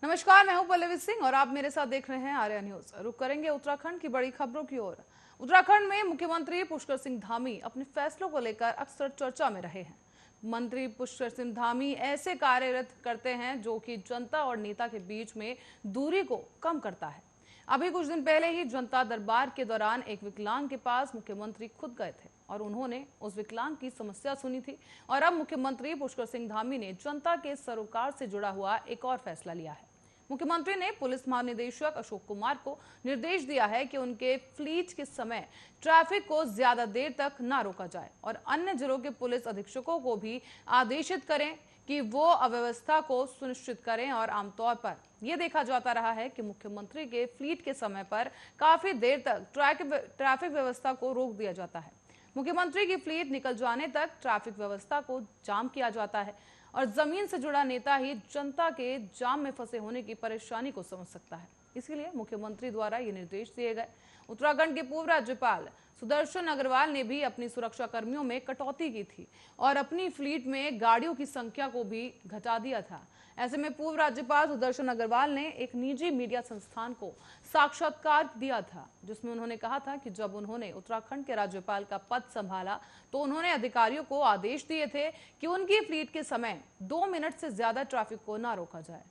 नमस्कार, मैं हूं पल्लवी सिंह और आप मेरे साथ देख रहे हैं आर्या न्यूज। रुक करेंगे उत्तराखंड की बड़ी खबरों की ओर। उत्तराखंड में मुख्यमंत्री पुष्कर सिंह धामी अपने फैसलों को लेकर अक्सर चर्चा में रहे हैं। मंत्री पुष्कर सिंह धामी ऐसे कार्यरत करते हैं जो कि जनता और नेता के बीच में दूरी को कम करता है। अभी कुछ दिन पहले ही जनता दरबार के दौरान एक विकलांग के पास मुख्यमंत्री खुद गए थे और उन्होंने उस विकलांग की समस्या सुनी थी। और अब मुख्यमंत्री पुष्कर सिंह धामी ने जनता के सरोकार से जुड़ा हुआ एक और फैसला लिया है। मुख्यमंत्री ने पुलिस महानिदेशक अशोक कुमार को निर्देश दिया है कि उनके फ्लीट के समय ट्रैफिक को ज्यादा देर तक न रोका जाए और अन्य जिलों के पुलिस अधीक्षकों को भी आदेशित करें कि वो अव्यवस्था को सुनिश्चित करें। और आमतौर पर यह देखा जाता रहा है कि मुख्यमंत्री के फ्लीट के समय पर काफी देर तक ट्रैफिक व्यवस्था को रोक दिया जाता है। मुख्यमंत्री की फ्लीट निकल जाने तक ट्रैफिक व्यवस्था को जाम किया जाता है और जमीन से जुड़ा नेता ही जनता के जाम में फंसे होने की परेशानी को समझ सकता है। इसलिए मुख्यमंत्री द्वारा ये निर्देश दिए गए। उत्तराखंड के पूर्व राज्यपाल सुदर्शन अग्रवाल ने भी अपनी सुरक्षा कर्मियों में कटौती की थी और अपनी फ्लीट में गाड़ियों की संख्या को भी घटा दिया था। ऐसे में पूर्व राज्यपाल सुदर्शन अग्रवाल ने एक निजी मीडिया संस्थान को साक्षात्कार दिया था, जिसमें उन्होंने कहा था कि जब उन्होंने उत्तराखंड के राज्यपाल का पद संभाला तो उन्होंने अधिकारियों को आदेश दिए थे कि उनकी फ्लीट के समय 2 मिनट से ज्यादा ट्रैफिक को ना रोका जाए।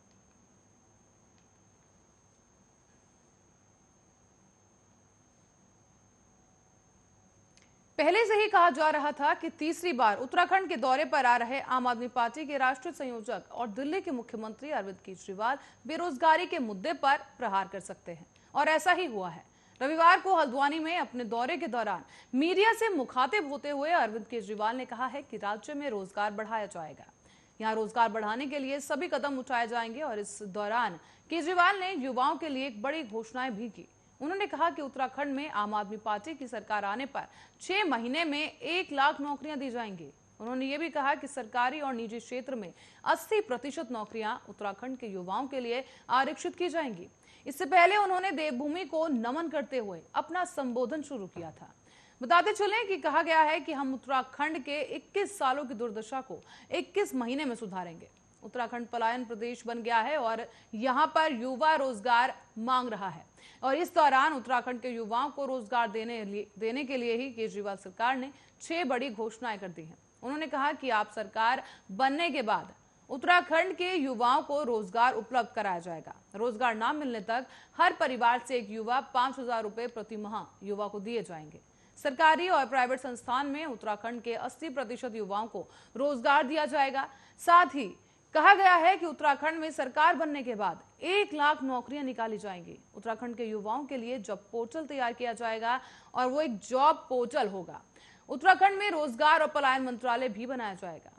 पहले से ही कहा जा रहा था कि तीसरी बार उत्तराखंड के दौरे पर आ रहे आम आदमी पार्टी के राष्ट्रीय संयोजक और दिल्ली के मुख्यमंत्री अरविंद केजरीवाल बेरोजगारी के मुद्दे पर प्रहार कर सकते हैं और ऐसा ही हुआ है। रविवार को हल्द्वानी में अपने दौरे के दौरान मीडिया से मुखातिब होते हुए अरविंद केजरीवाल ने कहा है कि राज्य में रोजगार बढ़ाया जाएगा। यहाँ रोजगार बढ़ाने के लिए सभी कदम उठाए जाएंगे और इस दौरान केजरीवाल ने युवाओं के लिए एक बड़ी घोषणाएं भी की। उन्होंने कहा कि उत्तराखंड में आम आदमी पार्टी की सरकार आने पर 6 महीने में 1 लाख नौकरियां दी जाएंगी। उन्होंने ये भी कहा कि सरकारी और निजी क्षेत्र में 80% नौकरियां उत्तराखंड के युवाओं के लिए आरक्षित की जाएंगी। इससे पहले उन्होंने देवभूमि को नमन करते हुए अपना संबोधन शुरू किया था। बताते चलें कि कहा गया है कि हम उत्तराखंड के 21 सालों की दुर्दशा को 21 महीने में सुधारेंगे। उत्तराखंड पलायन प्रदेश बन गया है और यहाँ पर युवा रोजगार मांग रहा है और इस दौरान उत्तराखंड के युवाओं को रोजगार देने के लिए ही केजरीवाल सरकार ने 6 बड़ी घोषणाएं कर दी हैं। उन्होंने कहा कि आप सरकार बनने के बाद उत्तराखंड के युवाओं को रोजगार उपलब्ध कराया जाएगा। रोजगार न मिलने तक हर परिवार से एक युवा 5,000 रुपए प्रति माह युवा को दिए जाएंगे। सरकारी और प्राइवेट संस्थान में उत्तराखंड के 80% युवाओं को रोजगार दिया जाएगा। साथ ही कहा गया है कि उत्तराखंड में सरकार बनने के बाद 1 लाख नौकरियां निकाली जाएंगी। उत्तराखंड के युवाओं के लिए जॉब पोर्टल तैयार किया जाएगा और वो एक जॉब पोर्टल होगा। उत्तराखंड में रोजगार और पलायन मंत्रालय भी बनाया जाएगा।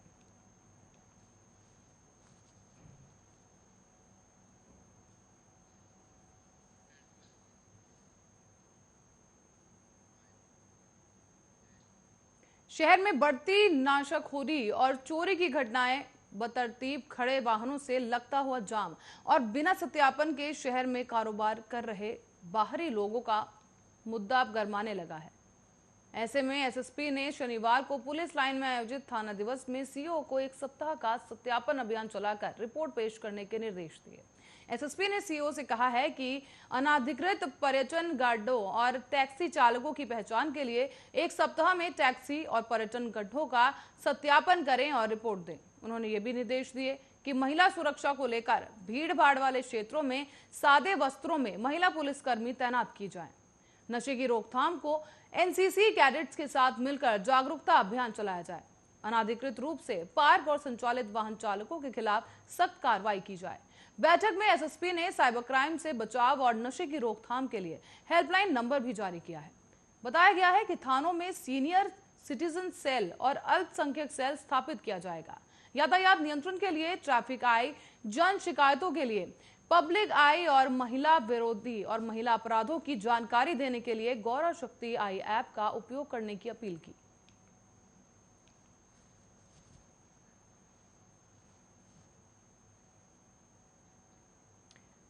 शहर में बढ़ती नाशाखोरी और चोरी की घटनाएं, बतरतीब खड़े वाहनों से लगता हुआ जाम और बिना सत्यापन के शहर में कारोबार कर रहे बाहरी लोगों का मुद्दा अब गरमाने लगा है। ऐसे में एसएसपी ने शनिवार को पुलिस लाइन में आयोजित थाना दिवस में सीओ को 1 सप्ताह का सत्यापन अभियान चलाकर रिपोर्ट पेश करने के निर्देश दिए। एसएसपी ने सीओ से कहा है कि अनाधिकृत पर्यटन गाइडों और टैक्सी चालकों की पहचान के लिए 1 सप्ताह में टैक्सी और पर्यटन गड्ढों का सत्यापन करें और रिपोर्ट दें। उन्होंने ये भी निर्देश दिए कि महिला सुरक्षा को लेकर भीड़ भाड़ वाले क्षेत्रों में सादे वस्त्रों में महिला पुलिसकर्मी तैनात की जाएं। नशे की रोकथाम को एनसीसी कैडेट्स के साथ मिलकर जागरूकता अभियान चलाया जाए। अनाधिकृत रूप से पार्क और संचालित वाहन चालकों के खिलाफ सख्त कार्रवाई की जाए। बैठक में एसएसपी ने साइबर क्राइम से बचाव और नशे की रोकथाम के लिए हेल्पलाइन नंबर भी जारी किया है। बताया गया है कि थानों में सीनियर सिटीजन सेल और अल्पसंख्यक सेल स्थापित किया जाएगा। यातायात नियंत्रण के लिए ट्रैफिक आई, जन शिकायतों के लिए पब्लिक आई और महिला विरोधी और महिला अपराधों की जानकारी देने के लिए गौरव शक्ति आई ऐप का उपयोग करने की अपील की।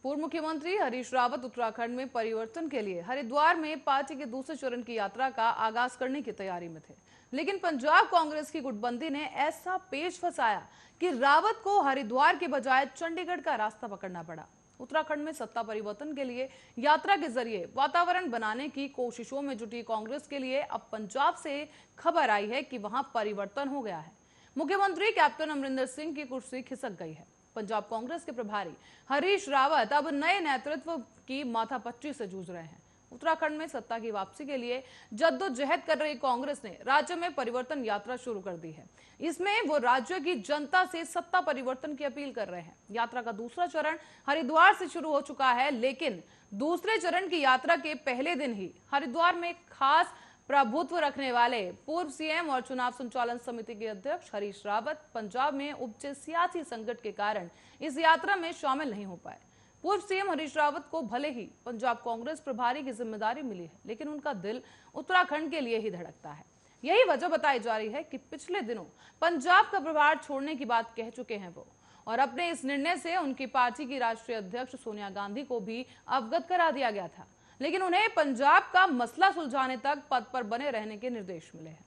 पूर्व मुख्यमंत्री हरीश रावत उत्तराखंड में परिवर्तन के लिए हरिद्वार में पार्टी के दूसरे चरण की यात्रा का आगाज करने की तैयारी में थे। लेकिन पंजाब कांग्रेस की गुटबंदी ने ऐसा पेच फंसाया कि रावत को हरिद्वार के बजाय चंडीगढ़ का रास्ता पकड़ना पड़ा। उत्तराखंड में सत्ता परिवर्तन के लिए यात्रा के जरिए वातावरण बनाने की कोशिशों में जुटी कांग्रेस के लिए अब पंजाब से खबर आई है कि वहां परिवर्तन हो गया है। मुख्यमंत्री कैप्टन अमरिंदर सिंह की कुर्सी खिसक गई है। पंजाब कांग्रेस के प्रभारी हरीश रावत अब नए नेतृत्व की माथापच्ची से जूझ रहे हैं। उत्तराखंड में सत्ता की वापसी के लिए जद्दोजहद कर रही कांग्रेस ने राज्य में परिवर्तन यात्रा शुरू कर दी है। इसमें वो राज्य की जनता से सत्ता परिवर्तन की अपील कर रहे हैं। यात्रा का दूसरा चरण हरिद्वार से शुरू हो चुका है, लेकिन दूसरे चरण की यात्रा के पहले दिन ही हरिद्वार में खास प्रभुत्व रखने वाले पूर्व सीएम और चुनाव संचालन समिति के अध्यक्ष हरीश रावत पंजाब में उपजे सियासी संकट के कारण इस यात्रा में शामिल नहीं हो पाए। पूर्व सीएम हरीश रावत को भले ही पंजाब कांग्रेस प्रभारी की जिम्मेदारी मिली है, लेकिन उनका दिल उत्तराखंड के लिए ही धड़कता है। यही वजह बताई जा रही है कि पिछले दिनों पंजाब का प्रभार छोड़ने की बात कह चुके हैं वो, और अपने इस निर्णय से उनकी पार्टी की राष्ट्रीय अध्यक्ष सोनिया गांधी को भी अवगत करा दिया गया था, लेकिन उन्हें पंजाब का मसला सुलझाने तक पद पर बने रहने के निर्देश मिले हैं।